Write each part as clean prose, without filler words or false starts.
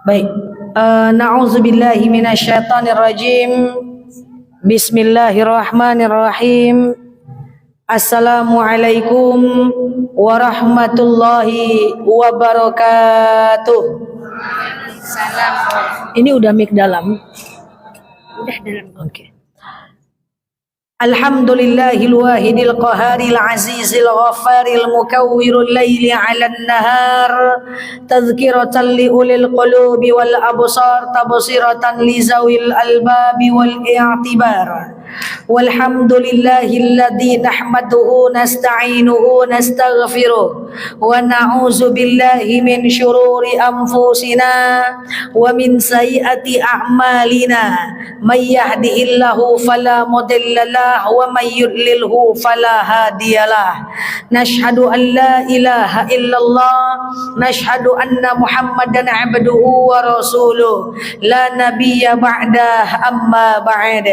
Baik. Na'udzubillahi minasyaitonir rajim. Bismillahirrahmanirrahim. Assalamualaikum warahmatullahi wabarakatuh. Salam. Ini udah mic dalam. Udah dalam. Oke. Alhamdulillahil wahidil qaharil azizil ghafaril mukawwirul laili 'alan nahar tadhkiratan li ulil qulubi wal absar tabsiratan li zawil albabi wal i'tibar. Walhamdulillahilladzi nahmaduhu nasta'inuhu nastaghfiruh wa na'udzu billahi min syururi anfusina wa min sayyiati a'malina may yahdihillahu fala mudilla lahu wa may yudlilhu fala hadiyalah. Nashhadu an la ilaha illallah nashhadu anna muhammadan abduhu wa rasuluh la nabiyya ba'dah amma ba'd.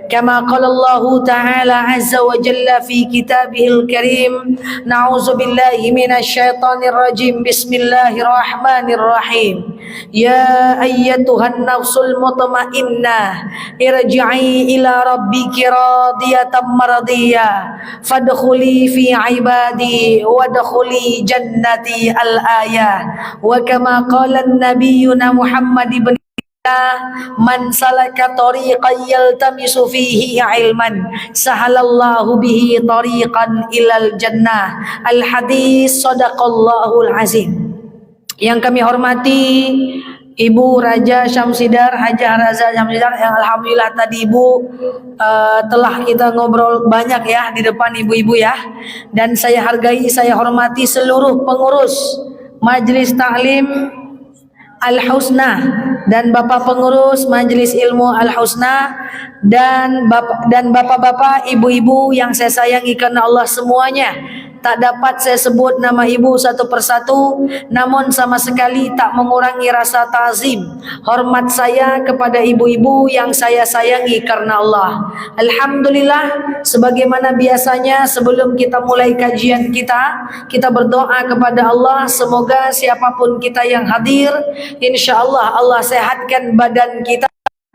Kama qala Allah ta'ala azza wa jalla fi kitabihil karim, na'udzu billahi minasyaitonir rajim. Bismillahirrahmanirrahim. Ya ayyatuhan nafsul mutmainnah irji'i ila rabbiki radiyatan mardiyah fadkhuli fi ibadi wadkhuli jannati al-ayah. Wa kama qala an-nabiyyuna Muhammad ibn man salaka tariqan yaltamisu fihi ilman sahalallahu bihi tariqan ilal jannah. Al hadis sadaqallahul azim. Yang kami hormati Ibu Raja Syamsidar, Hajah Raza Syamsidar, yang alhamdulillah tadi Ibu telah kita ngobrol banyak ya di depan ibu-ibu ya. Dan saya hargai, saya hormati seluruh pengurus Majelis Ta'lim Al-Husna dan Bapak pengurus Majelis Ilmu Al-Husna dan bapak-bapak, ibu-ibu yang saya sayangi karena Allah semuanya. Tak dapat saya sebut nama ibu satu persatu, namun sama sekali tak mengurangi rasa ta'zim, hormat saya kepada ibu-ibu yang saya sayangi karena Allah. Alhamdulillah, sebagaimana biasanya sebelum kita mulai kajian kita berdoa kepada Allah, semoga siapapun kita yang hadir, insyaallah Allah sehatkan badan kita,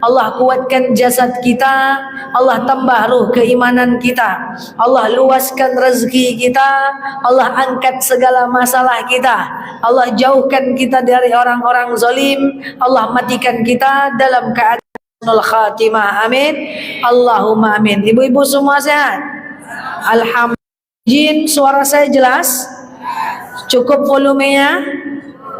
Allah kuatkan jasad kita, Allah tambah ruh keimanan kita, Allah luaskan rezeki kita, Allah angkat segala masalah kita, Allah jauhkan kita dari orang-orang zalim, Allah matikan kita dalam keadaan husnul khatimah. Amin. Allahumma amin. Ibu-ibu semua sehat? Alhamdulillah. Jin, suara saya jelas? Cukup volumenya?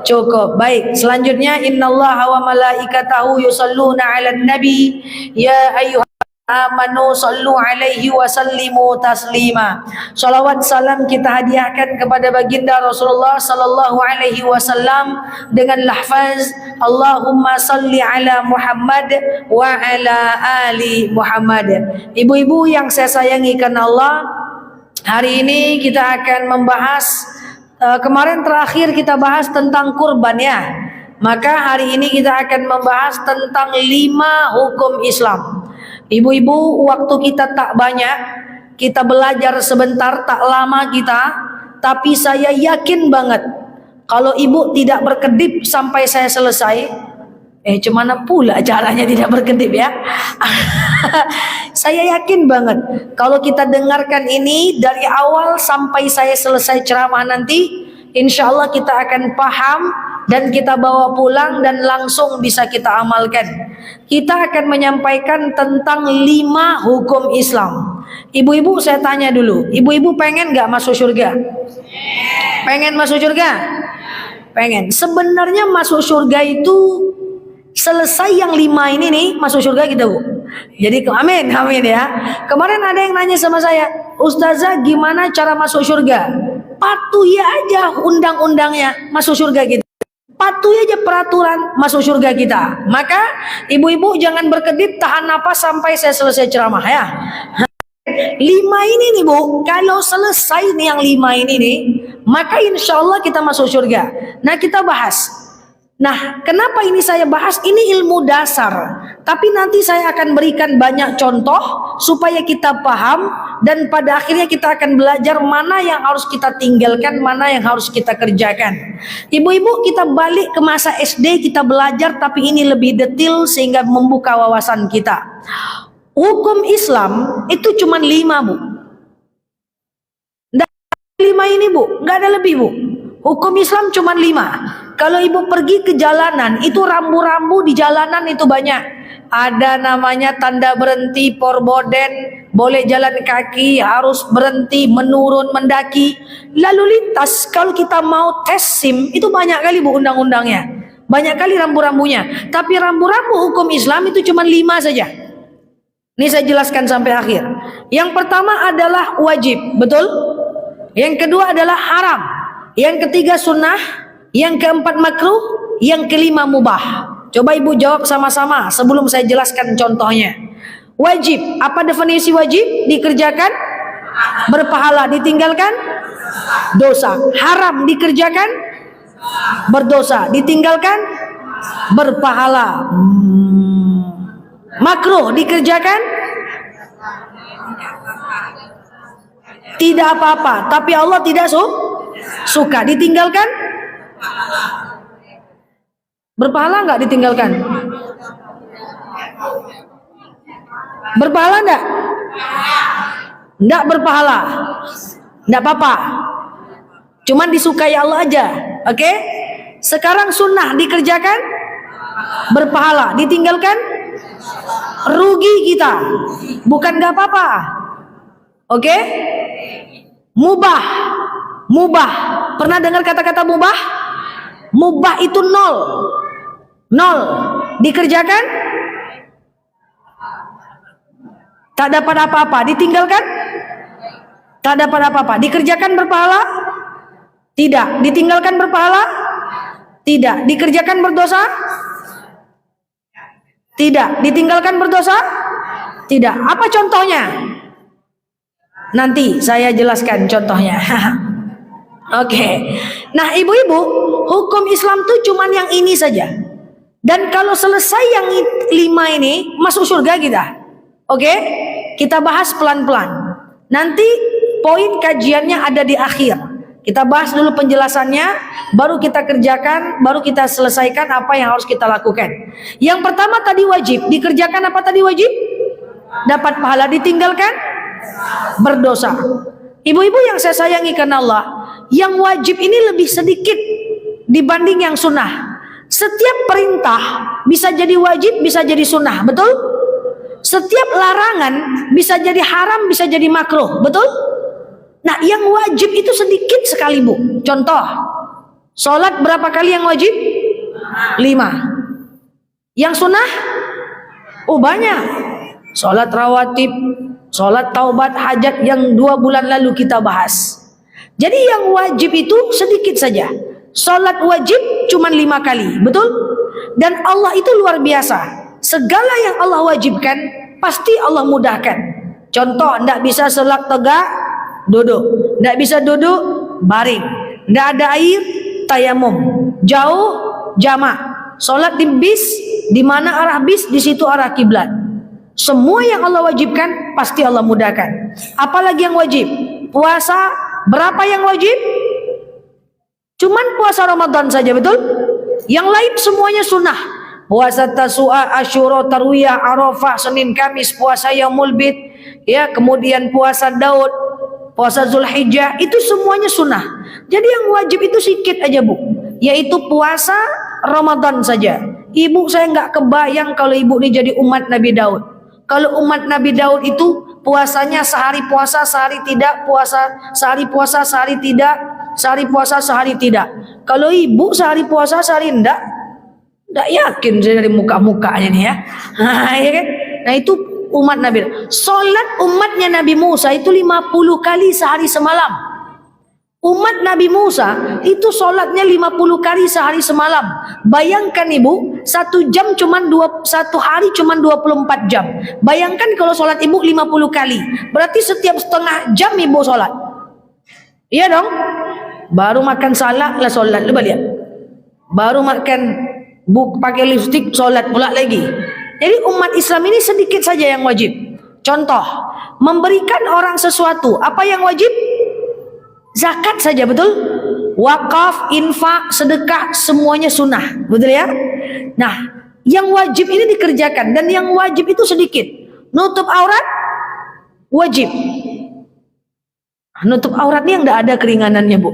Cukup. Baik, selanjutnya innallaha wa malaikatahu yusalluna 'alan nabi ya ayyuhallazina amanu sallu 'alaihi wa sallimu taslima. Salawat salam kita hadiahkan kepada baginda Rasulullah sallallahu alaihi wasallam dengan lafaz Allahumma salli ala Muhammad wa ala ali Muhammad. Ibu-ibu yang saya sayangi karena Allah, hari ini kita akan membahas kemarin terakhir kita bahas tentang kurban ya. Maka hari ini kita akan membahas tentang 5 hukum Islam. Ibu-ibu, waktu kita tak banyak, kita belajar sebentar, tak lama kita, tapi saya yakin banget kalau ibu tidak berkedip sampai saya selesai, cuman pula caranya tidak berkedip ya. Saya yakin banget kalau kita dengarkan ini dari awal sampai saya selesai ceramah nanti, insya Allah kita akan paham dan kita bawa pulang dan langsung bisa kita amalkan. Kita akan menyampaikan tentang 5 hukum Islam. Ibu-ibu saya tanya dulu, ibu-ibu pengen gak masuk surga? Pengen masuk surga? Pengen. Sebenarnya masuk surga itu selesai yang 5 ini nih, masuk surga kita Bu. Jadi amin, amin ya. Kemarin ada yang nanya sama saya, Ustazah gimana cara masuk surga? Patuhi aja undang-undangnya, masuk surga kita. Patuhi aja peraturan, masuk surga kita. Maka ibu-ibu jangan berkedip, tahan napas sampai saya selesai ceramah ya. 5 ini nih Bu, kalau selesai nih yang 5 ini nih, maka insya Allah kita masuk surga. Nah kita bahas Nah, kenapa ini saya bahas? Ini ilmu dasar. Tapi nanti saya akan berikan banyak contoh supaya kita paham dan pada akhirnya kita akan belajar mana yang harus kita tinggalkan, mana yang harus kita kerjakan. Ibu-ibu, kita balik ke masa SD, kita belajar tapi ini lebih detail sehingga membuka wawasan kita. Hukum Islam itu cuma 5, Bu. Nggak 5 ini, Bu, nggak ada lebih, Bu. Hukum Islam cuma 5. Kalau ibu pergi ke jalanan, itu rambu-rambu di jalanan itu banyak. Ada namanya tanda berhenti, porboden, boleh jalan kaki, harus berhenti, menurun, mendaki. Lalu lintas, kalau kita mau tes SIM, itu banyak kali, Bu, undang-undangnya. Banyak kali rambu-rambunya. Tapi rambu-rambu hukum Islam itu cuma 5 saja. Ini saya jelaskan sampai akhir. Yang pertama adalah wajib, betul? Yang kedua adalah haram. Yang ketiga sunnah, yang keempat makruh, yang kelima mubah. Coba ibu jawab sama-sama sebelum saya jelaskan contohnya. Wajib, apa definisi wajib? Dikerjakan, berpahala, ditinggalkan, dosa. Haram, dikerjakan, berdosa, ditinggalkan, berpahala. Makruh, dikerjakan, tidak apa-apa, tapi Allah tidak suka. Ditinggalkan, berpahala nggak? Ditinggalkan, berpahala nggak? Nggak berpahala, nggak apa-apa, cuman disukai Allah aja. Oke? Sekarang sunnah, dikerjakan, berpahala, ditinggalkan, rugi kita, bukan nggak apa-apa. Oke? Mubah, mubah. Pernah dengar kata-kata mubah? Mubah itu 0. 0. Dikerjakan, tak dapat apa-apa. Ditinggalkan, tak dapat apa-apa. Dikerjakan, berpahala? Tidak. Ditinggalkan, berpahala? Tidak. Dikerjakan, berdosa? Tidak. Ditinggalkan, berdosa? Tidak. Apa contohnya? Nanti saya jelaskan contohnya. Oke. Nah, ibu-ibu, hukum Islam tuh cuman yang ini saja. Dan kalau selesai yang 5 ini, masuk surga kita. Oke? Kita bahas pelan-pelan. Nanti poin kajiannya ada di akhir. Kita bahas dulu penjelasannya, baru kita kerjakan, baru kita selesaikan apa yang harus kita lakukan. Yang pertama tadi wajib, dikerjakan apa tadi wajib? Dapat pahala, ditinggalkan berdosa. Ibu-ibu yang saya sayangi karena Allah, yang wajib ini lebih sedikit dibanding yang sunnah. Setiap perintah bisa jadi wajib, bisa jadi sunnah, betul? Setiap larangan bisa jadi haram, bisa jadi makruh, betul? Nah, yang wajib itu sedikit sekali, Bu. Contoh, sholat berapa kali yang wajib? 5. Yang sunnah? Oh, banyak. Sholat rawatib, sholat taubat hajat yang 2 bulan lalu kita bahas. Jadi yang wajib itu sedikit saja. Sholat wajib cuma 5 kali, betul? Dan Allah itu luar biasa. Segala yang Allah wajibkan pasti Allah mudahkan. Contoh, tidak bisa sholat tegak, duduk. Tidak bisa duduk, baring. Tidak ada air, tayamum. Jauh, jamak. Sholat di bis, di mana arah bis, di situ arah kiblat. Semua yang Allah wajibkan pasti Allah mudahkan. Apalagi yang wajib? Puasa, berapa yang wajib? Cuman puasa Ramadan saja, betul? Yang lain semuanya sunnah. Puasa Tasu'a, Asyura, Tarwiyah, Arafah, Senin, Kamis, puasa Yaumul Bid, ya, kemudian puasa Daud, puasa Zulhijjah, itu semuanya sunnah. Jadi yang wajib itu sedikit aja, Bu, yaitu puasa Ramadan saja. Ibu, saya nggak kebayang kalau ibu ini jadi umat Nabi Daud. Kalau umat Nabi Daud itu puasanya sehari puasa, sehari tidak, puasa sehari puasa, sehari tidak, sehari puasa, sehari tidak. Kalau ibu sehari puasa, sehari tidak yakin dari muka-mukanya nih ya. Ya kan? Nah, itu umat Nabi. Salat umatnya Nabi Musa itu 50 kali sehari semalam. Umat Nabi Musa itu sholatnya 50 kali sehari semalam. Bayangkan ibu, 1 jam cuman 1 hari cuman 24 jam. Bayangkan kalau sholat ibu 50 kali. Berarti setiap setengah jam ibu sholat. Iya dong? Baru makan salak lah sholat. Coba lihat. Baru makan pakai lipstik, sholat pula lagi. Jadi umat Islam ini sedikit saja yang wajib. Contoh, memberikan orang sesuatu. Apa yang wajib? Zakat saja, betul? Wakaf, infak, sedekah, semuanya sunnah, betul ya? Nah, yang wajib ini dikerjakan, dan yang wajib itu sedikit. Nutup aurat wajib. Nutup aurat ini yang tidak ada keringanannya, Bu.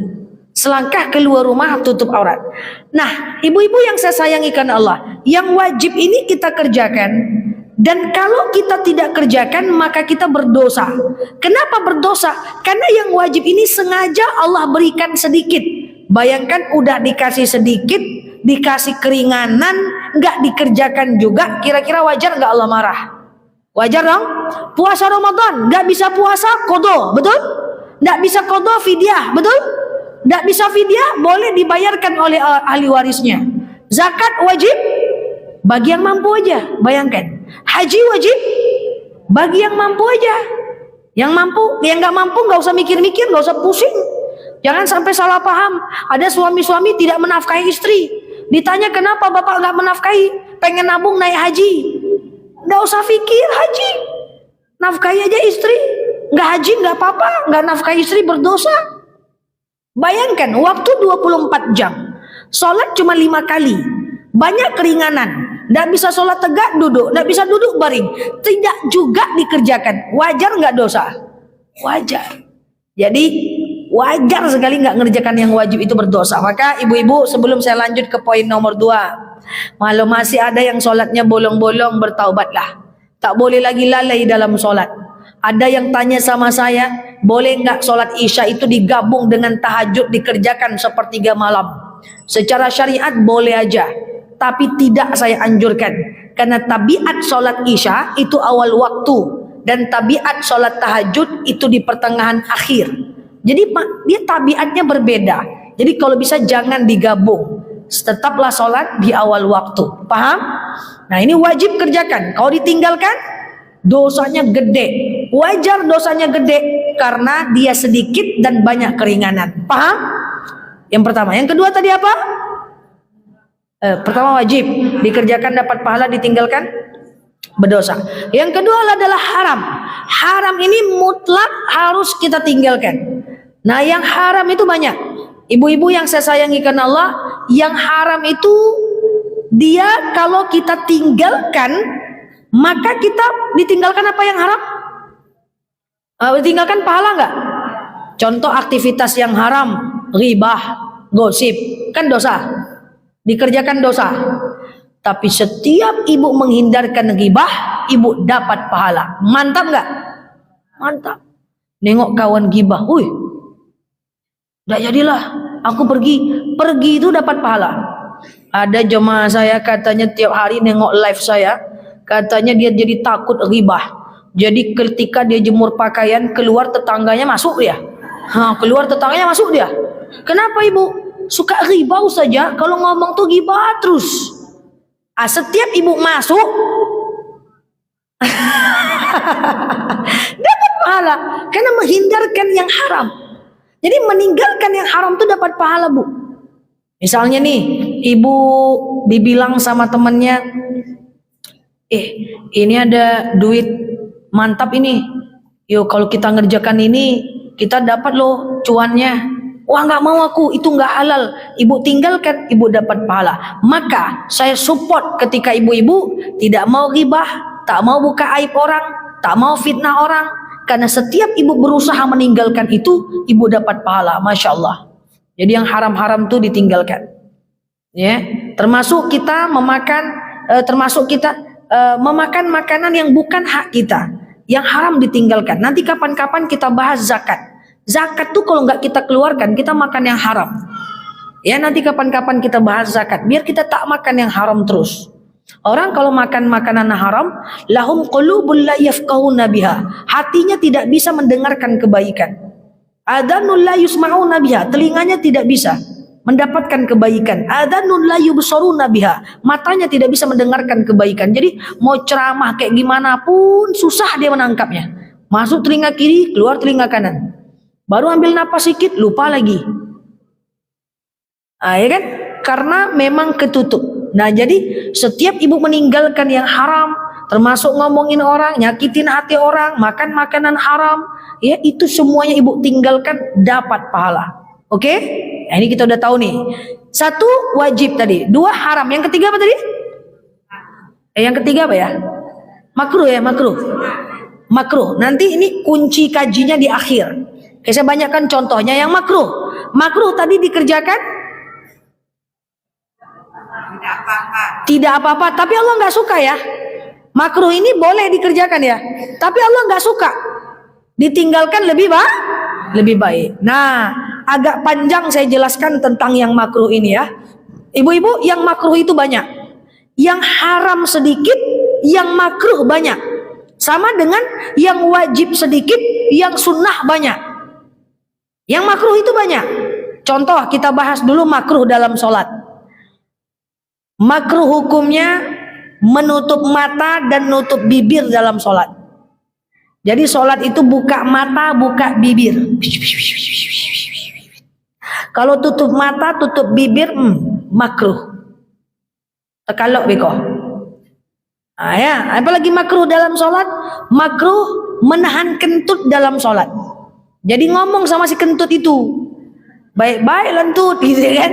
Selangkah keluar rumah tutup aurat. Nah, ibu-ibu yang saya sayangi karena Allah, yang wajib ini kita kerjakan, dan kalau kita tidak kerjakan maka kita berdosa. Kenapa berdosa? Karena yang wajib ini sengaja Allah berikan sedikit. Bayangkan udah dikasih sedikit, dikasih keringanan, nggak dikerjakan juga, kira-kira wajar nggak Allah marah? Wajar dong? Puasa Ramadan nggak bisa puasa, qadha, betul? Nggak bisa qadha, fidyah, betul? Nggak bisa fidyah, boleh dibayarkan oleh ahli warisnya. Zakat wajib bagi yang mampu aja, bayangkan. Haji wajib bagi yang mampu aja. Yang mampu, yang nggak mampu nggak usah mikir-mikir, nggak usah pusing. Jangan sampai salah paham. Ada suami-suami tidak menafkahi istri. Ditanya kenapa bapak nggak menafkahi? Pengen nabung naik haji. Nggak usah pikir haji. Nafkahi aja istri. Nggak haji nggak apa-apa. Nggak nafkahi istri berdosa. Bayangkan waktu 24 jam. Sholat cuma 5 kali. Banyak keringanan. Nggak bisa sholat tegak duduk. Nggak bisa duduk baring. Tidak juga dikerjakan. Wajar nggak dosa? Wajar. Jadi wajar sekali nggak ngerjakan yang wajib itu berdosa. Maka ibu-ibu, sebelum saya lanjut ke poin nomor 2, kalau masih ada yang sholatnya bolong-bolong, bertaubatlah. Tak boleh lagi lalai dalam sholat. Ada yang tanya sama saya, boleh nggak sholat isya itu digabung dengan tahajud, dikerjakan sepertiga malam? Secara syariat boleh aja, tapi tidak saya anjurkan. Karena tabiat sholat isya itu awal waktu, dan tabiat sholat tahajud itu di pertengahan akhir. Jadi dia tabiatnya berbeda. Jadi kalau bisa jangan digabung. Tetaplah sholat di awal waktu. Paham? Nah, ini wajib kerjakan. Kalau ditinggalkan, dosanya gede. Wajar dosanya gede karena dia sedikit dan banyak keringanan. Paham? Yang pertama. Yang kedua tadi apa? Pertama wajib dikerjakan dapat pahala, ditinggalkan berdosa. Yang kedua adalah haram. Haram ini mutlak harus kita tinggalkan. Nah, yang haram itu banyak. Ibu-ibu yang saya sayangi karena Allah, yang haram itu dia kalau kita tinggalkan, maka kita ditinggalkan apa yang haram? Ditinggalkan pahala nggak? Contoh aktivitas yang haram, ghibah, gosip, kan dosa. Dikerjakan dosa. Tapi setiap ibu menghindarkan ghibah, ibu dapat pahala. Mantap nggak? Mantap. Nengok kawan ghibah, nggak jadilah, aku pergi itu dapat pahala. Ada jemaah saya katanya tiap hari nengok live saya, katanya dia jadi takut ghibah. Jadi ketika dia jemur pakaian, keluar tetangganya masuk dia. Keluar tetangganya masuk dia. Kenapa ibu? Suka ghibah saja, kalau ngomong tuh ghibah terus. Setiap ibu masuk dapat pahala karena menghindarkan yang haram. Jadi meninggalkan yang haram itu dapat pahala, Bu. Misalnya nih, ibu dibilang sama temennya, ini ada duit mantap ini. Yo, kalau kita ngerjakan ini, kita dapat loh cuannya. Wah, nggak mau aku, itu nggak halal. Ibu tinggalkan, ibu dapat pahala. Maka saya support ketika ibu-ibu tidak mau ghibah, tak mau buka aib orang, tak mau fitnah orang. Karena setiap ibu berusaha meninggalkan itu, ibu dapat pahala, masya Allah. Jadi yang haram-haram itu ditinggalkan. Ya, termasuk kita memakan, memakan makanan yang bukan hak kita, yang haram ditinggalkan. Nanti kapan-kapan kita bahas zakat. Zakat tuh kalau nggak kita keluarkan, kita makan yang haram. Ya, nanti kapan-kapan kita bahas zakat, biar kita tak makan yang haram terus. Orang kalau makan makanan haram, lahum qulubun la yafqahuna biha. Hatinya tidak bisa mendengarkan kebaikan. Adanul la yusma'una biha. Telinganya tidak bisa mendapatkan kebaikan. Adanul la yubsaruna biha. Matanya tidak bisa mendengarkan kebaikan. Jadi mau ceramah kayak gimana pun susah dia menangkapnya. Masuk telinga kiri, keluar telinga kanan. Baru ambil napas sedikit, lupa lagi. Ya kan? Karena memang ketutup. Nah, jadi setiap ibu meninggalkan yang haram, termasuk ngomongin orang, nyakitin hati orang, makan makanan haram, ya itu semuanya ibu tinggalkan dapat pahala. Oke? Nah, ini kita udah tahu nih. Satu wajib tadi, dua haram. Yang ketiga apa tadi? Yang ketiga apa ya? Makruh ya, makruh. Makruh. Nanti ini kunci kajinya di akhir. Oke, saya banyakkan contohnya yang makruh. Makruh tadi dikerjakan tidak apa-apa, tapi Allah nggak suka ya. Makruh ini boleh dikerjakan ya, tapi Allah nggak suka. Ditinggalkan lebih baik. Nah, agak panjang saya jelaskan tentang yang makruh ini ya. Ibu-ibu, yang makruh itu banyak. Yang haram sedikit, yang makruh banyak. Sama dengan yang wajib sedikit, yang sunnah banyak. Yang makruh itu banyak. Contoh, kita bahas dulu makruh dalam sholat. Makruh hukumnya menutup mata dan nutup bibir dalam sholat. Jadi sholat itu buka mata, buka bibir. Kalau tutup mata, tutup bibir, makruh. Tekalok beko. Ya, apalagi makruh dalam sholat, makruh menahan kentut dalam sholat. Jadi ngomong sama si kentut itu, baik-baik lentut, gitu kan?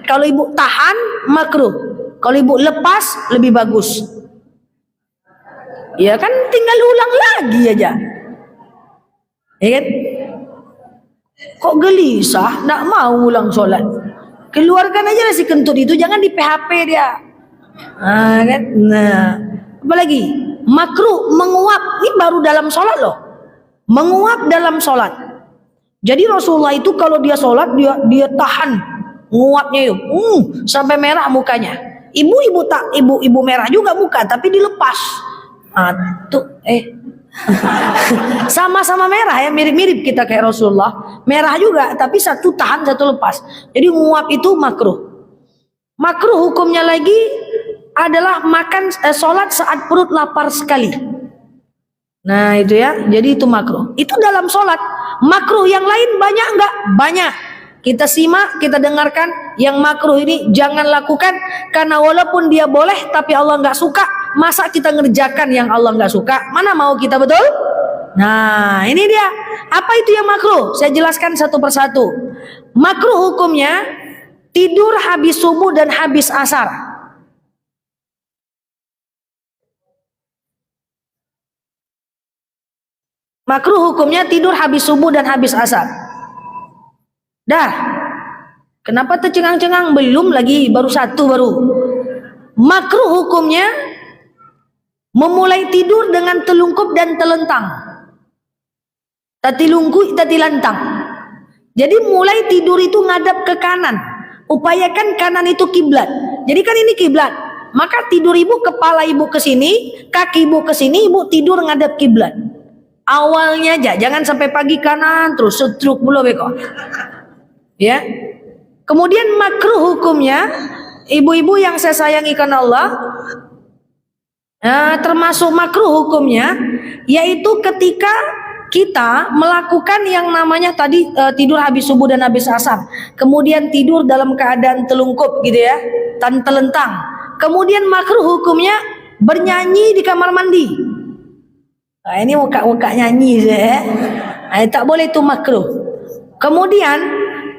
Kalau ibu tahan, makruh. Kalau ibu lepas, lebih bagus. Ya kan, tinggal ulang lagi aja. Ya kan? Kok gelisah, nak mau ulang sholat? Keluarkan aja lah si kentut itu, jangan di PHP dia. Kan? Nah, apalagi makruh menguap, ini baru dalam sholat loh. Menguap dalam sholat. Jadi Rasulullah itu kalau dia sholat, dia tahan nguapnya itu, sampai merah mukanya. Ibu merah juga muka, tapi dilepas. Sama-sama merah ya, mirip-mirip kita kayak Rasulullah. Merah juga, tapi satu tahan, satu lepas. Jadi nguap itu makruh. Makruh hukumnya lagi adalah makan sholat saat perut lapar sekali. Nah itu ya, jadi itu makruh. Itu dalam sholat. Makruh yang lain banyak enggak? Banyak. Kita simak, kita dengarkan. Yang makruh ini jangan lakukan, karena walaupun dia boleh tapi Allah nggak suka. Masa kita ngerjakan yang Allah nggak suka? Mana mau kita, betul? Nah ini dia. Apa itu yang makruh? Saya jelaskan satu persatu. Makruh hukumnya tidur habis subuh dan habis asar. Makruh hukumnya tidur habis subuh dan habis asar. Dah. Kenapa tercengang-cengang? Belum lagi, baru satu baru. Makruh hukumnya memulai tidur dengan telungkup dan telentang. Tati lungkup, tati lantang. Jadi mulai tidur itu ngadap ke kanan. Upayakan kanan itu kiblat. Jadi kan ini kiblat. Maka tidur ibu, kepala ibu ke sini, kaki ibu ke sini, ibu tidur ngadap kiblat. Awalnya aja, jangan sampai pagi kanan terus setruk mulu beko. Ya. Kemudian makruh hukumnya, ibu-ibu yang saya sayangi karena Allah, termasuk makruh hukumnya, yaitu ketika kita melakukan yang namanya tadi tidur habis subuh dan habis asar, kemudian tidur dalam keadaan telungkup gitu ya, tan telentang. Kemudian makruh hukumnya bernyanyi di kamar mandi. Nah, ini muka-muka nyanyi ya. Nah, tak boleh, itu makruh. Kemudian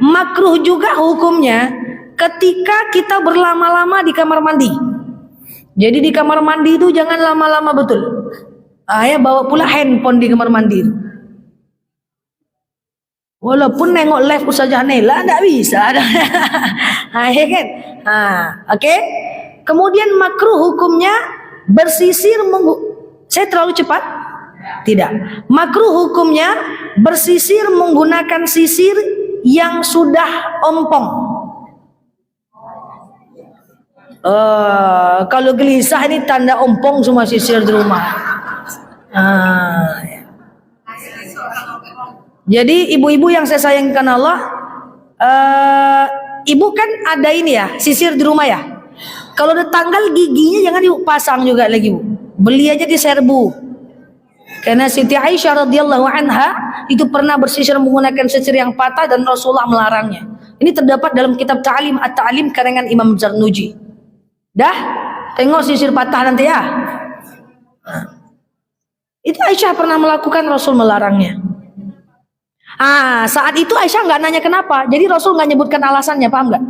makruh juga hukumnya ketika kita berlama-lama di kamar mandi. Jadi di kamar mandi itu jangan lama-lama, betul. Ya, bawa pula handphone di kamar mandi. Walaupun nengok live Ustazah Nela enggak bisa. Ya kan? Oke. Kemudian makruh hukumnya bersisir saya terlalu cepat? Tidak. Makruh hukumnya bersisir menggunakan sisir yang sudah ompong. Kalau gelisah ini tanda ompong semua sisir di rumah. Jadi ibu-ibu yang saya sayangkan Allah, ibu kan ada ini ya, sisir di rumah ya. Kalau udah tanggal giginya jangan ibu pasang juga lagi, Bu. Beli aja di serbu. Karena Siti Aisyah radhiyallahu anha itu pernah bersisir menggunakan sisir yang patah dan Rasulullah melarangnya. Ini terdapat dalam kitab Ta'lim At-Ta'lim karangan Imam Zarnuji. Dah, tengok sisir patah nanti ya. Itu Aisyah pernah melakukan, Rasul melarangnya. Saat itu Aisyah nggak nanya kenapa, jadi Rasul nggak nyebutkan alasannya, paham nggak?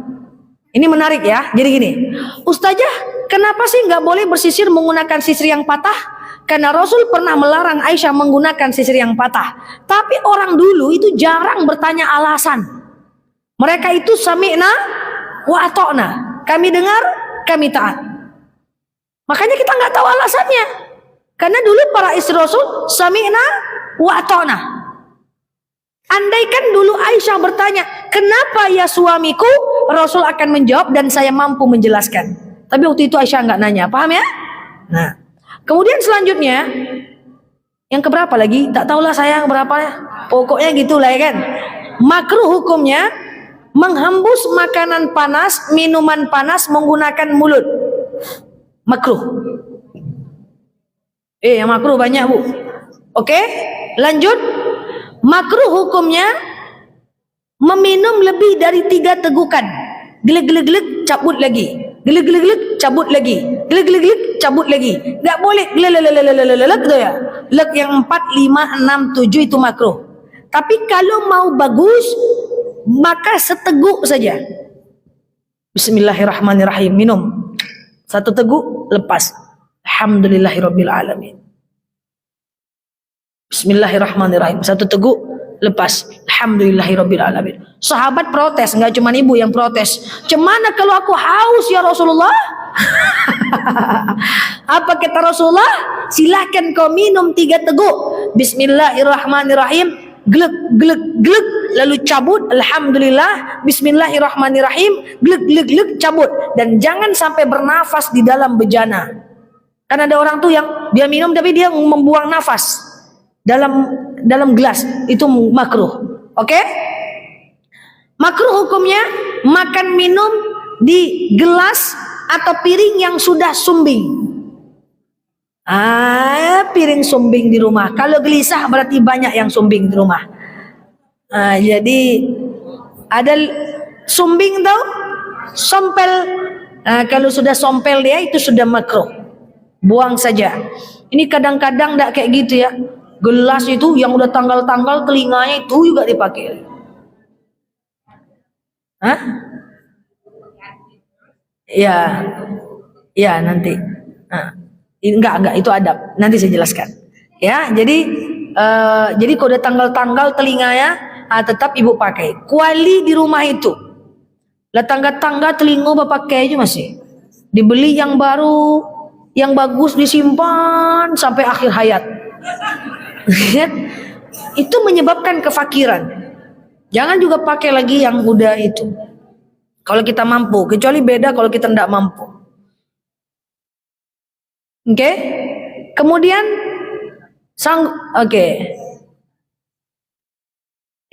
Ini menarik ya. Jadi gini, Ustazah, kenapa sih nggak boleh bersisir menggunakan sisir yang patah? Karena Rasul pernah melarang Aisyah menggunakan sisir yang patah. Tapi orang dulu itu jarang bertanya alasan. Mereka itu sami'na wa ata'na. Kami dengar, kami taat. Makanya kita nggak tahu alasannya. Karena dulu para istri Rasul sami'na wa ata'na. Andaikan dulu Aisyah bertanya, kenapa ya suamiku? Rasul akan menjawab dan saya mampu menjelaskan. Tapi waktu itu Aisyah nggak nanya, paham ya? Nah, kemudian selanjutnya, yang keberapa lagi? Tak tahulah saya berapa ya. Pokoknya gitulah ya kan. Makruh hukumnya menghembus makanan panas, minuman panas menggunakan mulut. Makruh. Yang makruh banyak bu. Oke, lanjut. Makruh hukumnya meminum lebih dari 3 tegukan. Geleg-geleg cabut lagi. Geleg-geleg cabut lagi. Geleg-geleg cabut lagi. Enggak boleh geleg gitu ya. Leg yang 4, 5, 6, 7 itu makruh. Tapi kalau mau bagus maka seteguk saja. Bismillahirrahmanirrahim. Minum. 1 teguk lepas. Alhamdulillahirabbil alamin. Bismillahirrahmanirrahim. 1 teguk lepas. Alhamdulillahirabbil alamin. Sahabat protes, enggak cuma ibu yang protes. Cemana kalau aku haus ya Rasulullah? Apa kata Rasulullah? Silahkan kau minum 3 teguk. Bismillahirrahmanirrahim. Glek glek glek lalu cabut. Alhamdulillah. Bismillahirrahmanirrahim. Glek glek glek cabut. Dan jangan sampai bernafas di dalam bejana. Karena ada orang tuh yang dia minum tapi dia membuang nafas dalam gelas, itu makruh. Oke? Makruh hukumnya makan minum di gelas atau piring yang sudah sumbing. Piring sumbing di rumah. Kalau gelisah berarti banyak yang sumbing di rumah. Jadi ada sumbing tau? Sompel. Kalau sudah sompel dia itu sudah makruh. Buang saja. Ini kadang-kadang enggak kayak gitu ya. Gelas itu yang udah tanggal-tanggal telinganya itu juga dipakai. Ya nanti. Enggak itu adab. Nanti saya jelaskan. Ya, jadi kalau udah tanggal-tanggal telinganya tetap ibu pakai. Kuali di rumah itu. Lah tangga-tangga telinga bapak pakai aja masih. Dibeli yang baru, yang bagus disimpan sampai akhir hayat. Itu menyebabkan kefakiran. Jangan juga pakai lagi yang udah itu. Kalau kita mampu, kecuali beda kalau kita tidak mampu. Oke? Kemudian oke.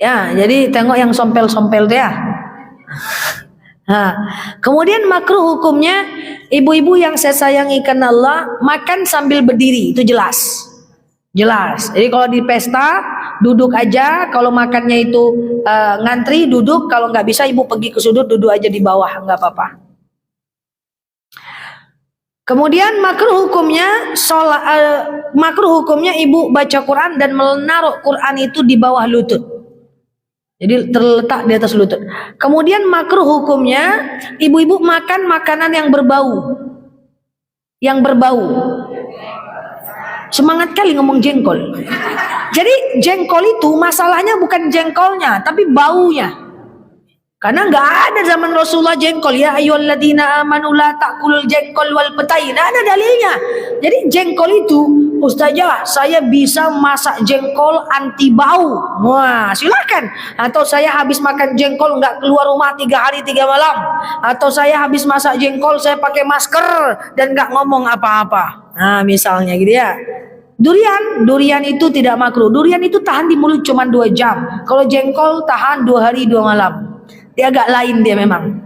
Ya, jadi tengok yang sompel-sompel dia. Kemudian makruh hukumnya ibu-ibu yang saya sayangi karena Allah makan sambil berdiri, itu jelas. Jadi kalau di pesta duduk aja, kalau makannya itu ngantri duduk, kalau nggak bisa ibu pergi ke sudut duduk aja di bawah, nggak apa-apa. Kemudian makruh hukumnya ibu baca Quran dan menaruh Quran itu di bawah lutut. Jadi terletak di atas lutut. Kemudian makruh hukumnya ibu-ibu makan makanan yang berbau. Semangat kali ngomong jengkol. Jadi jengkol itu masalahnya bukan jengkolnya, tapi baunya. Karena nggak ada zaman Rasulullah jengkol. Ya ayyuhalladzina amanu la ta'kulul jengkol wal petai. Nggak ada dalilnya. Jadi jengkol itu, Ustazah, saya bisa masak jengkol anti bau. Wah, silakan. Atau saya habis makan jengkol nggak keluar rumah 3 hari 3 malam. Atau saya habis masak jengkol saya pakai masker dan nggak ngomong apa-apa. Misalnya gitu ya. Durian itu tidak makruh. Durian itu tahan di mulut cuma 2 jam. Kalau jengkol tahan 2 hari 2 malam. Dia agak lain dia memang.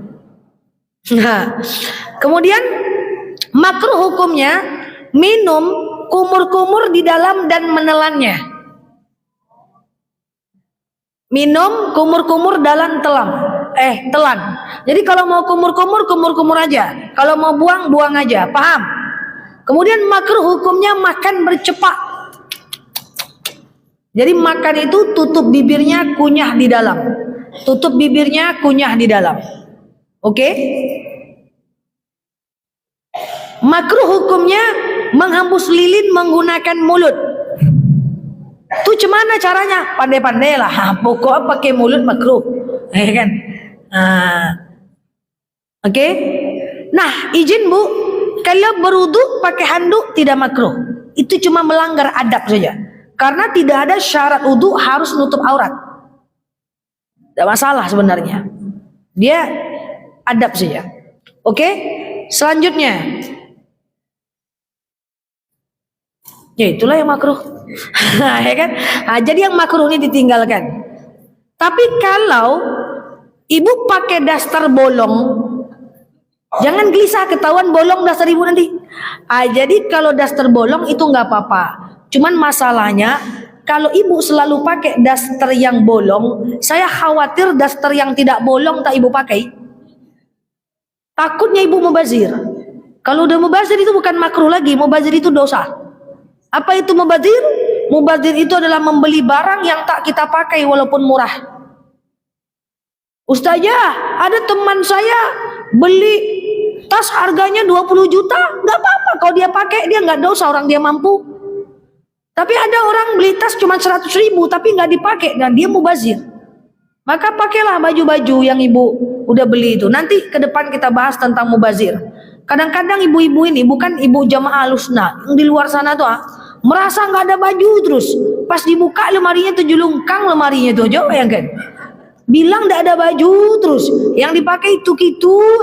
Kemudian makruh hukumnya minum kumur-kumur di dalam dan menelannya. Minum kumur-kumur dalam telan. Jadi kalau mau kumur aja. Kalau mau buang aja. Paham? Kemudian makruh hukumnya makan bercepak. Jadi makan itu tutup bibirnya, kunyah di dalam. Tutup bibirnya, kunyah di dalam. Oke? Makruh hukumnya menghembus lilin menggunakan mulut. Itu gimana caranya? Pandai-pandai lah. Pokoknya pakai mulut makruh. Ya kan? Oke? Nah, izin Bu, kalau berwudu pakai handuk tidak makruh. Itu cuma melanggar adab saja. Karena tidak ada syarat wudu harus nutup aurat. Tidak masalah sebenarnya. Dia adab saja. Oke? Selanjutnya. Ya itulah yang makruh. Ya kan? Jadi yang makruh ini ditinggalkan. Tapi kalau ibu pakai daster bolong, jangan gelisah ketahuan bolong daster ibu nanti. Jadi kalau daster bolong itu nggak apa-apa. Cuman masalahnya kalau ibu selalu pakai daster yang bolong, saya khawatir daster yang tidak bolong tak ibu pakai. Takutnya ibu mubazir. Kalau udah mubazir itu bukan makruh lagi, mubazir itu dosa. Apa itu mubazir? Mubazir itu adalah membeli barang yang tak kita pakai walaupun murah. Ustazah, ada teman saya beli tas harganya 20 juta, nggak apa-apa kalau dia pakai, dia nggak dosa, orang dia mampu. Tapi ada orang beli tas cuma 100 ribu tapi nggak dipakai dan dia mubazir. Maka pakailah baju-baju yang ibu udah beli itu. Nanti ke depan kita bahas tentang mubazir. Kadang-kadang ibu-ibu ini bukan ibu jamaah Ahlussunnah yang di luar sana tuh merasa nggak ada baju terus. Pas dibuka lemarinya tuh julungkang lemarinya tuh, coba bayangkan. Bilang nggak ada baju terus, yang dipakai itu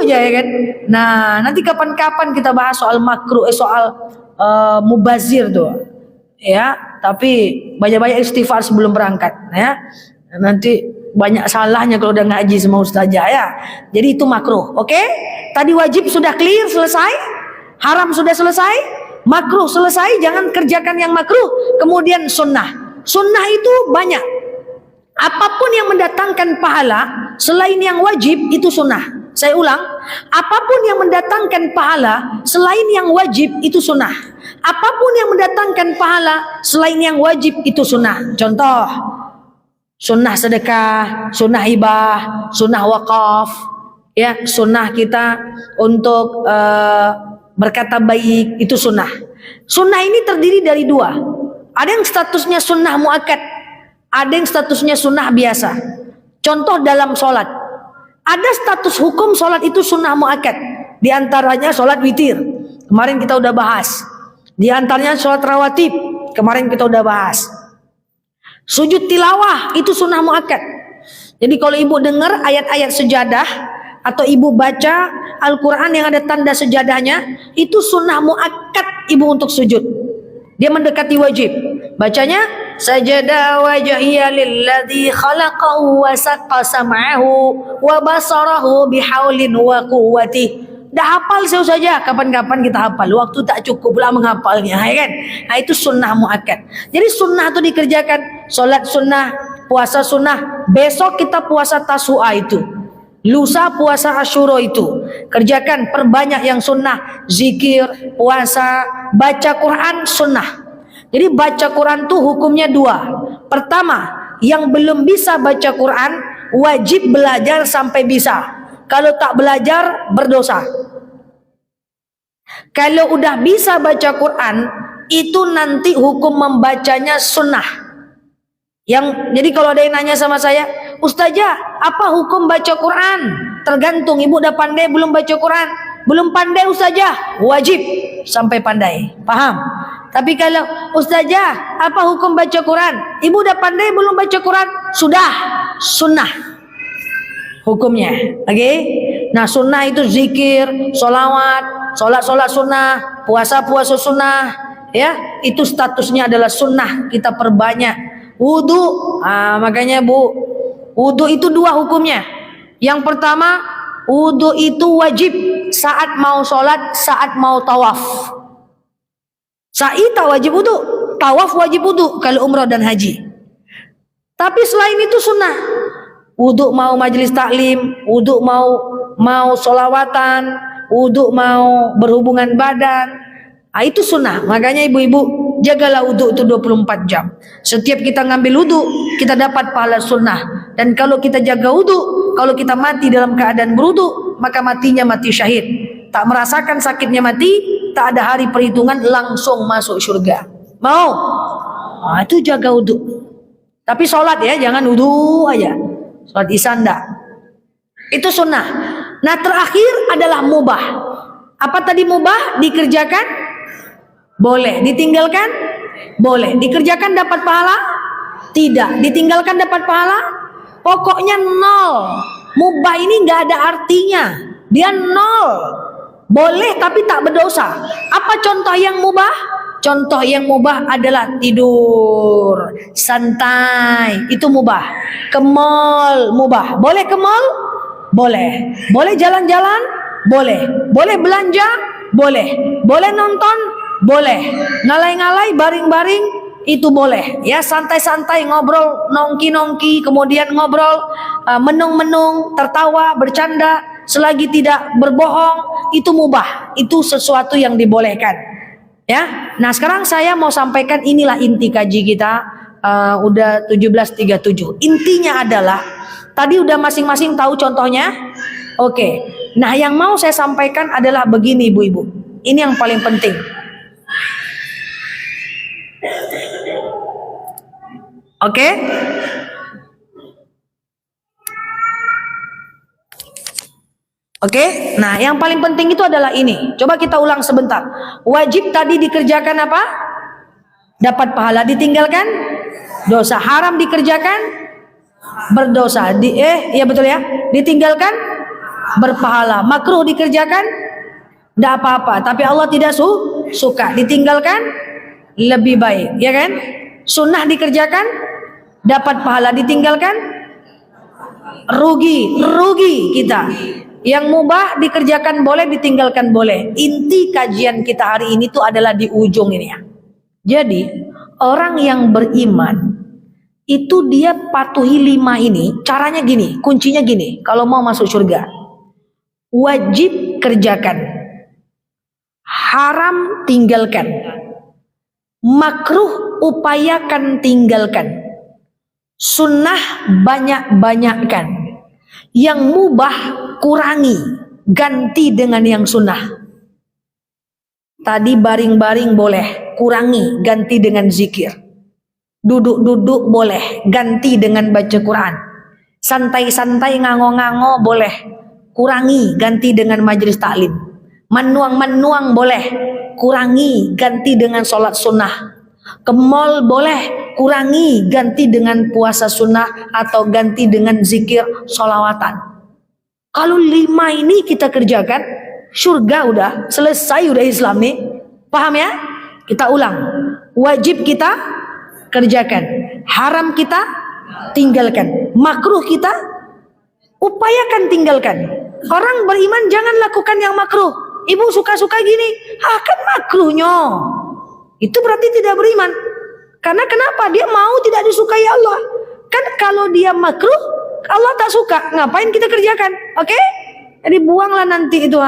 aja ya kan. Nah nanti kapan-kapan kita bahas soal makruh, soal mubazir tuh, ya. Tapi banyak-banyak istighfar sebelum berangkat, ya. Nanti banyak salahnya kalau udah ngaji sama ustazah ya. Jadi itu makruh, oke? Tadi wajib sudah clear, selesai. Haram sudah selesai. Makruh selesai, jangan kerjakan yang makruh. Kemudian sunnah. Sunnah itu banyak. Apapun yang mendatangkan pahala selain yang wajib itu sunnah. Saya ulang, apapun yang mendatangkan pahala selain yang wajib itu sunnah. Apapun yang mendatangkan pahala selain yang wajib itu sunnah. Contoh, sunnah sedekah, sunnah hibah, sunnah wakaf, ya, sunnah kita untuk berkata baik, itu sunnah. Sunnah ini terdiri dari dua. Ada yang statusnya sunnah muakkad, ada yang statusnya sunnah biasa. Contoh dalam sholat, ada status hukum sholat itu sunnah muakkad. Di antaranya sholat witir, kemarin kita udah bahas. Di antaranya sholat rawatib, kemarin kita udah bahas. Sujud tilawah itu sunnah muakkad. Jadi kalau ibu dengar ayat-ayat sejadah atau ibu baca Al-Quran yang ada tanda sejadahnya, itu sunnah muakkad ibu untuk sujud. Dia mendekati wajib. Bacanya sajada wajhiya lilladzi khalaqahu wa saqqa sam'ahu wa basarahu bihaulin wa quwwati. Dah hafal saja, kapan-kapan kita hafal. Waktu tak cukup pula menghafalnya, ya kan? Nah, itu sunnah muakkad. Jadi sunnah itu dikerjakan, salat sunnah, puasa sunnah. Besok kita puasa Tasu'a itu. Lusa puasa Asyura itu. Kerjakan, perbanyak yang sunnah, zikir, puasa, baca Quran sunnah. Jadi baca Quran tuh hukumnya dua. Pertama, yang belum bisa baca Quran wajib belajar sampai bisa. Kalau tak belajar berdosa. Kalau udah bisa baca Quran, itu nanti hukum membacanya sunnah. Jadi kalau ada yang nanya sama saya, Ustazah, apa hukum baca Quran? Tergantung, ibu udah pandai belum baca Quran? Belum pandai Ustazah, wajib sampai pandai. Paham? Tapi kalau Ustazah, apa hukum baca Quran? Ibu udah pandai belum baca Quran? Sudah, sunnah hukumnya. Oke? Nah, sunnah itu zikir, sholawat, sholat sunnah, puasa sunnah, ya. Itu statusnya adalah sunnah, kita perbanyak. Wudu, makanya Bu, wudu itu dua hukumnya. Yang pertama, wudu itu wajib saat mau sholat, saat mau tawaf. Sa'i tak wajib wudu, tawaf wajib wudu kalau umrah dan haji. Tapi selain itu sunnah. Wudhu mau majelis taklim, wudhu mau solawatan, wudhu mau berhubungan badan. Itu sunnah. Makanya ibu-ibu jagalah wudhu itu 24 jam. Setiap kita ngambil wudhu, kita dapat pahala sunnah. Dan kalau kita jaga wudhu, kalau kita mati dalam keadaan berwudhu, maka matinya mati syahid. Tak merasakan sakitnya mati, tak ada hari perhitungan, langsung masuk surga. Mau? Itu jaga wudhu. Tapi sholat ya, jangan wudhu aja. Sholat isya enggak. Itu sunnah. Nah terakhir adalah mubah. Apa tadi mubah? Dikerjakan boleh, ditinggalkan boleh. Dikerjakan dapat pahala? Tidak. Ditinggalkan dapat pahala? Pokoknya nol. Mubah ini nggak ada artinya. Dia nol. Boleh tapi tak berdosa. Apa contoh yang mubah? Contoh yang mubah adalah tidur santai, itu mubah. Ke mall mubah. Boleh ke mall? Boleh. Boleh jalan-jalan? Boleh. Boleh belanja? Boleh. Boleh nonton? Boleh. Ngalai-ngalai, baring-baring, itu boleh. Ya, santai-santai ngobrol, nongki-nongki, kemudian ngobrol, menung-menung, tertawa, bercanda, selagi tidak berbohong, itu mubah. Itu sesuatu yang dibolehkan. Ya. Nah, sekarang saya mau sampaikan inilah inti kaji kita. Udah 17.37. Intinya adalah tadi udah masing-masing tahu contohnya. Oke. Nah, yang mau saya sampaikan adalah begini ibu-ibu. Ini yang paling penting. Oke. Oke. Nah, yang paling penting itu adalah ini. Coba kita ulang sebentar. Wajib tadi dikerjakan apa? Dapat pahala. Ditinggalkan dosa. Haram dikerjakan berdosa. Ya betul ya. Ditinggalkan berpahala. Makruh dikerjakan tidak apa-apa, tapi Allah tidak suka. Ditinggalkan lebih baik, ya kan? Sunnah dikerjakan dapat pahala, ditinggalkan rugi kita. Yang mubah dikerjakan boleh, ditinggalkan boleh. Inti kajian kita hari ini tuh adalah di ujung ini ya. Jadi orang yang beriman itu dia patuhi 5 ini. Caranya gini, kuncinya gini. Kalau mau masuk surga, wajib kerjakan, haram tinggalkan, makruh upayakan tinggalkan, sunnah banyak-banyakkan, yang mubah kurangi, ganti dengan yang sunnah. Tadi baring-baring boleh, kurangi, ganti dengan zikir. Duduk-duduk boleh, ganti dengan baca Quran. Santai-santai ngango-ngango boleh, kurangi, ganti dengan majelis taklim. Menuang-menuang boleh, kurangi, ganti dengan sholat sunnah. Ke mall boleh, kurangi, ganti dengan puasa sunnah atau ganti dengan zikir sholawatan. Kalau 5 ini kita kerjakan, surga udah selesai, udah Islam nih. Paham ya? Kita ulang. Wajib kita kerjakan, haram kita tinggalkan, makruh kita upayakan tinggalkan. Orang beriman jangan lakukan yang makruh. Ibu suka-suka gini, kan makruhnya. Itu berarti tidak beriman. Karena kenapa? Dia mau tidak disukai Allah. Kan kalau dia makruh, Allah tak suka. Ngapain kita kerjakan? Oke? Jadi buanglah nanti itu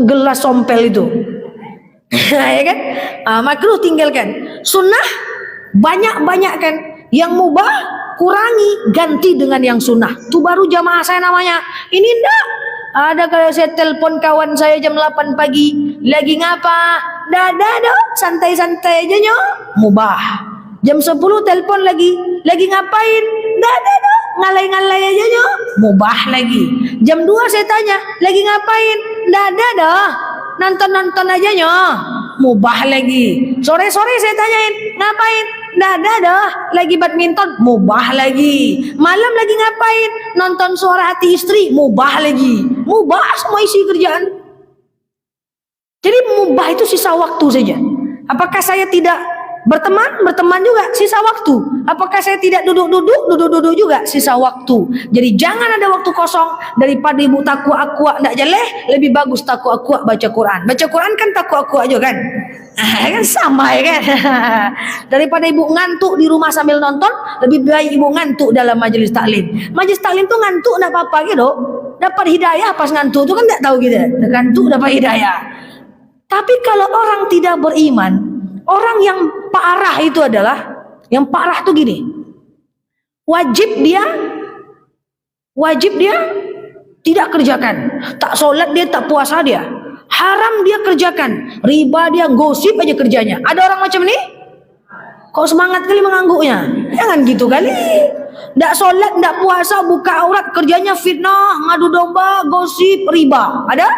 gelas sompel itu. Ya kan? Makruh tinggalkan. Sunnah banyak-banyakkan. Yang mubah kurangi, ganti dengan yang sunnah. Itu baru jamaah saya namanya. Ini enggak. Ada kalau saya telepon kawan saya jam 8 pagi, lagi ngapa? Dada, santai-santai aja nyo, mubah. Jam 10 telepon lagi ngapain? Dada, ngalai-ngalai aja nyo, mubah lagi. Jam 2 saya tanya, lagi ngapain? Dada, nonton-nonton aja nyo, mubah lagi. Sore-sore saya tanyain, ngapain? Dada, lagi badminton, mubah lagi. Malam lagi ngapain? Nonton Suara Hati Istri, mubah lagi. Mubah semua isi kerjaan. Jadi mubah itu sisa waktu saja. Apakah saya tidak berteman? Berteman juga, sisa waktu. Apakah saya tidak duduk-duduk juga, sisa waktu. Jadi jangan ada waktu kosong. Daripada ibu takwa-akwa ndak jeleh, lebih bagus takwa-akwa baca Quran. Baca Quran kan takwa-akwa aja kan. Kan sama ya kan. Daripada ibu ngantuk di rumah sambil nonton, lebih baik ibu ngantuk dalam majelis taklim. Majelis taklim tuh ngantuk enggak apa-apa gitu. Dapat hidayah pas ngantuk tuh kan enggak tahu gitu. Ngantuk dapat hidayah. Tapi kalau orang tidak beriman, orang yang parah itu adalah, yang parah tuh gini. Wajib dia tidak kerjakan. Tak sholat dia, tak puasa dia. Haram dia kerjakan, riba dia, gosip aja kerjanya. Ada orang macam ini? Kok semangat kali mengangguknya? Jangan gitu kali. Ndak sholat, ndak puasa, buka aurat, kerjanya fitnah, ngadu domba, gosip, riba. Ada?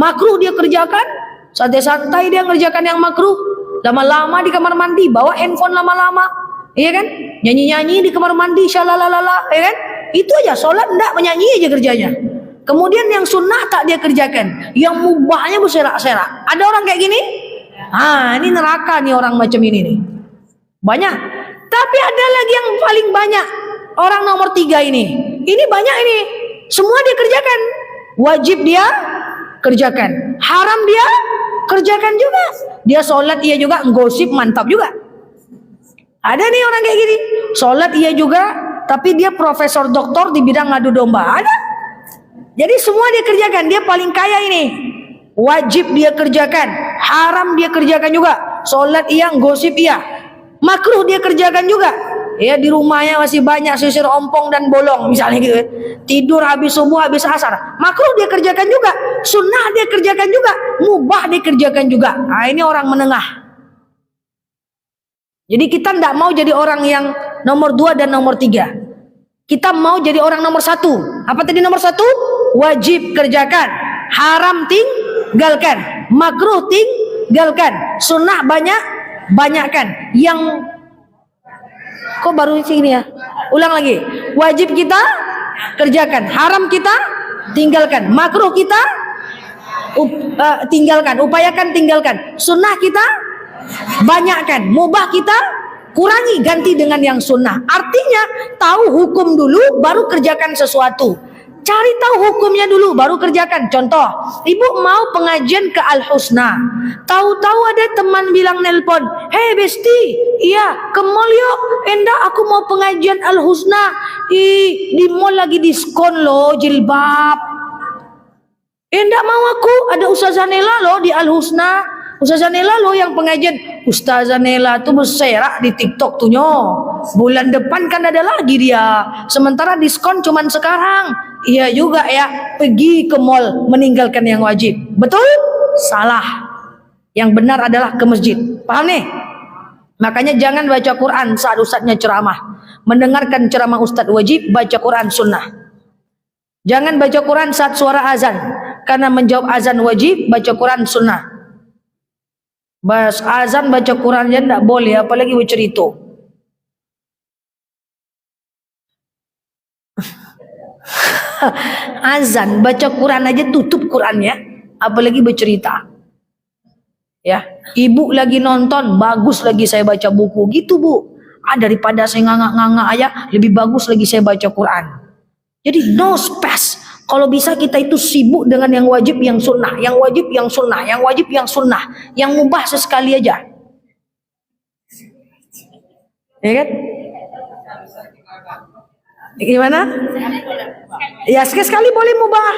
Makruh dia kerjakan, santai-santai dia ngerjakan yang makruh. Lama-lama di kamar mandi, bawa handphone lama-lama, iya kan? Nyanyi-nyanyi di kamar mandi, syalalala, iya kan? Itu aja, sholat ndak, menyanyi aja kerjanya. Kemudian yang sunnah tak dia kerjakan, yang mubahnya berserak-serak. Ada orang kayak gini? Ini neraka nih orang macam ini nih. Banyak. Tapi ada lagi yang paling banyak. Orang nomor 3 ini. Ini banyak ini. Semua dia kerjakan. Wajib dia kerjakan. Haram dia kerjakan juga. Dia sholat iya juga, gosip mantap juga. Ada nih orang kayak gini. Sholat iya juga, tapi dia profesor doktor di bidang ngadu domba. Ada. Jadi semua dia kerjakan, dia paling kaya ini. Wajib dia kerjakan, haram dia kerjakan juga. Sholat iya, gosip iya. Makruh dia kerjakan juga. Ya, di rumahnya masih banyak sisir ompong dan bolong misalnya gitu. Tidur habis subuh, habis asar. Makruh dia kerjakan juga. Sunnah dia kerjakan juga. Mubah dia kerjakan juga. Ini orang menengah. Jadi kita tidak mau jadi orang yang nomor 2 dan nomor 3. Kita mau jadi orang nomor 1. Apa tadi nomor 1? Wajib kerjakan, haram tinggalkan, makruh tinggalkan, sunnah banyakkan. Yang kok baru sini ya? Ulang lagi. Wajib kita kerjakan, haram kita tinggalkan, makruh kita tinggalkan, upayakan tinggalkan, sunnah kita banyakkan, mubah kita kurangi, ganti dengan yang sunnah. Artinya tahu hukum dulu baru kerjakan sesuatu. Cari tahu hukumnya dulu baru kerjakan. Contoh, ibu mau pengajian ke Al-Husna, tahu-tahu ada teman bilang nelpon, "Hey Besti, iya ke mall yuk." "Enggak, aku mau pengajian Al-Husna. Di mall lagi diskon loh jilbab." "Enggak mau aku, ada Ustazah Nela loh di Al-Husna." Ustazah Nela loh yang pengajian. Ustazah Nela tuh berserak di TikTok tuh nyo. Bulan depan kan ada lagi dia. Sementara diskon cuman sekarang. Iya juga ya, pergi ke mall meninggalkan yang wajib. Betul? Salah. Yang benar adalah ke masjid. Paham nih? Makanya jangan baca Quran saat ustadznya ceramah. Mendengarkan ceramah ustadz wajib, baca Quran sunnah. Jangan baca Quran saat suara azan. Karena menjawab azan wajib, baca Quran sunnah. Bas azan baca Quran aja tidak boleh, apalagi bercerita. Azan baca Quran aja tutup Qurannya, apalagi bercerita. Ya, ibu lagi nonton, bagus lagi saya baca buku gitu bu. Daripada saya ngangak-ngangak aja, lebih bagus lagi saya baca Quran. Jadi no space. Kalau bisa kita itu sibuk dengan yang wajib, yang sunnah, yang wajib, yang sunnah, yang wajib, yang sunnah, yang mubah sesekali aja. Ya kan? Gimana? Ya sekali boleh mubah.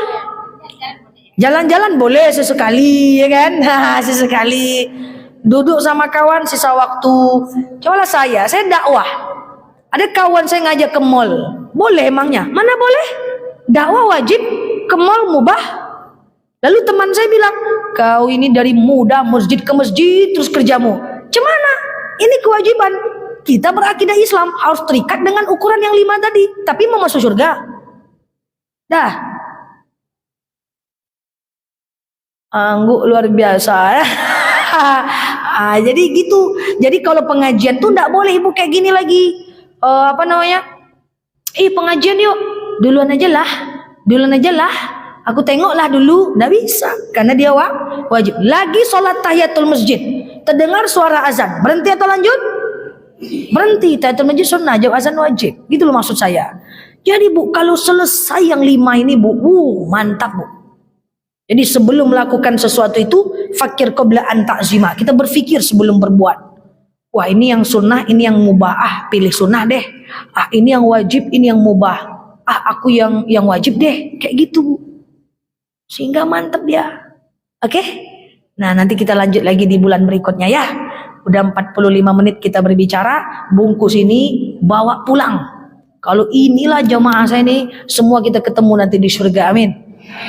Jalan-jalan boleh sesekali, ya kan? Sesekali. Duduk sama kawan sisa waktu. Cobalah saya dakwah. Ada kawan saya ngajak ke mall. Boleh emangnya? Mana boleh? Dakwah wajib, ke mall mubah. Lalu teman saya bilang, "Kau ini dari muda masjid ke masjid terus kerjamu. Cemana? Ini kewajiban. Kita berakidah Islam harus terikat dengan ukuran yang 5 tadi. Tapi mau masuk surga." Dah. Angguk luar biasa. Jadi gitu. Jadi kalau pengajian tuh enggak boleh ibu kayak gini lagi. Pengajian yuk. Duluan aja lah. Aku tengoklah dulu. Nggak bisa. Karena dia wajib. Lagi sholat tahiyatul masjid. Terdengar suara azan. Berhenti atau lanjut? Berhenti. Tahiyatul masjid sunnah. Jawab azan wajib. Gitu loh maksud saya. Jadi bu, kalau selesai yang 5 ini bu, mantap bu. Jadi sebelum melakukan sesuatu itu, fakir qabla an ta'zima. Kita berpikir sebelum berbuat. Wah, ini yang sunnah, ini yang mubah. Ah, pilih sunnah deh. Ah, ini yang wajib, ini yang mubah. Ah, aku yang wajib deh. Kayak gitu. Sehingga mantep dia. Oke? Nah, nanti kita lanjut lagi di bulan berikutnya ya. Udah 45 menit kita berbicara. Bungkus ini bawa pulang. Kalau inilah jamaah saya ini, semua kita ketemu nanti di surga. Amin.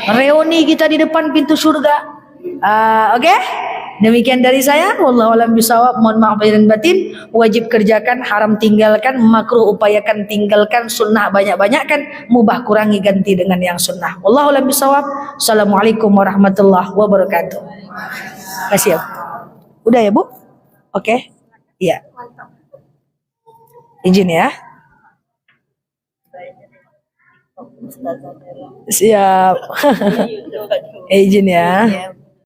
Reuni kita di depan pintu surga. Oke? Demikian dari saya. Wallahu a'lam bishawab. Mohon maaf lahir dan batin. Wajib kerjakan, haram tinggalkan, makruh upayakan tinggalkan, sunnah banyak-banyakkan, mubah kurangi ganti dengan yang sunnah. Wallahu a'lam bishawab. Assalamualaikum warahmatullahi wabarakatuh. Kasih ya. Udah ya, Bu? Oke. Iya. Izin ya. Siap. Izin ya.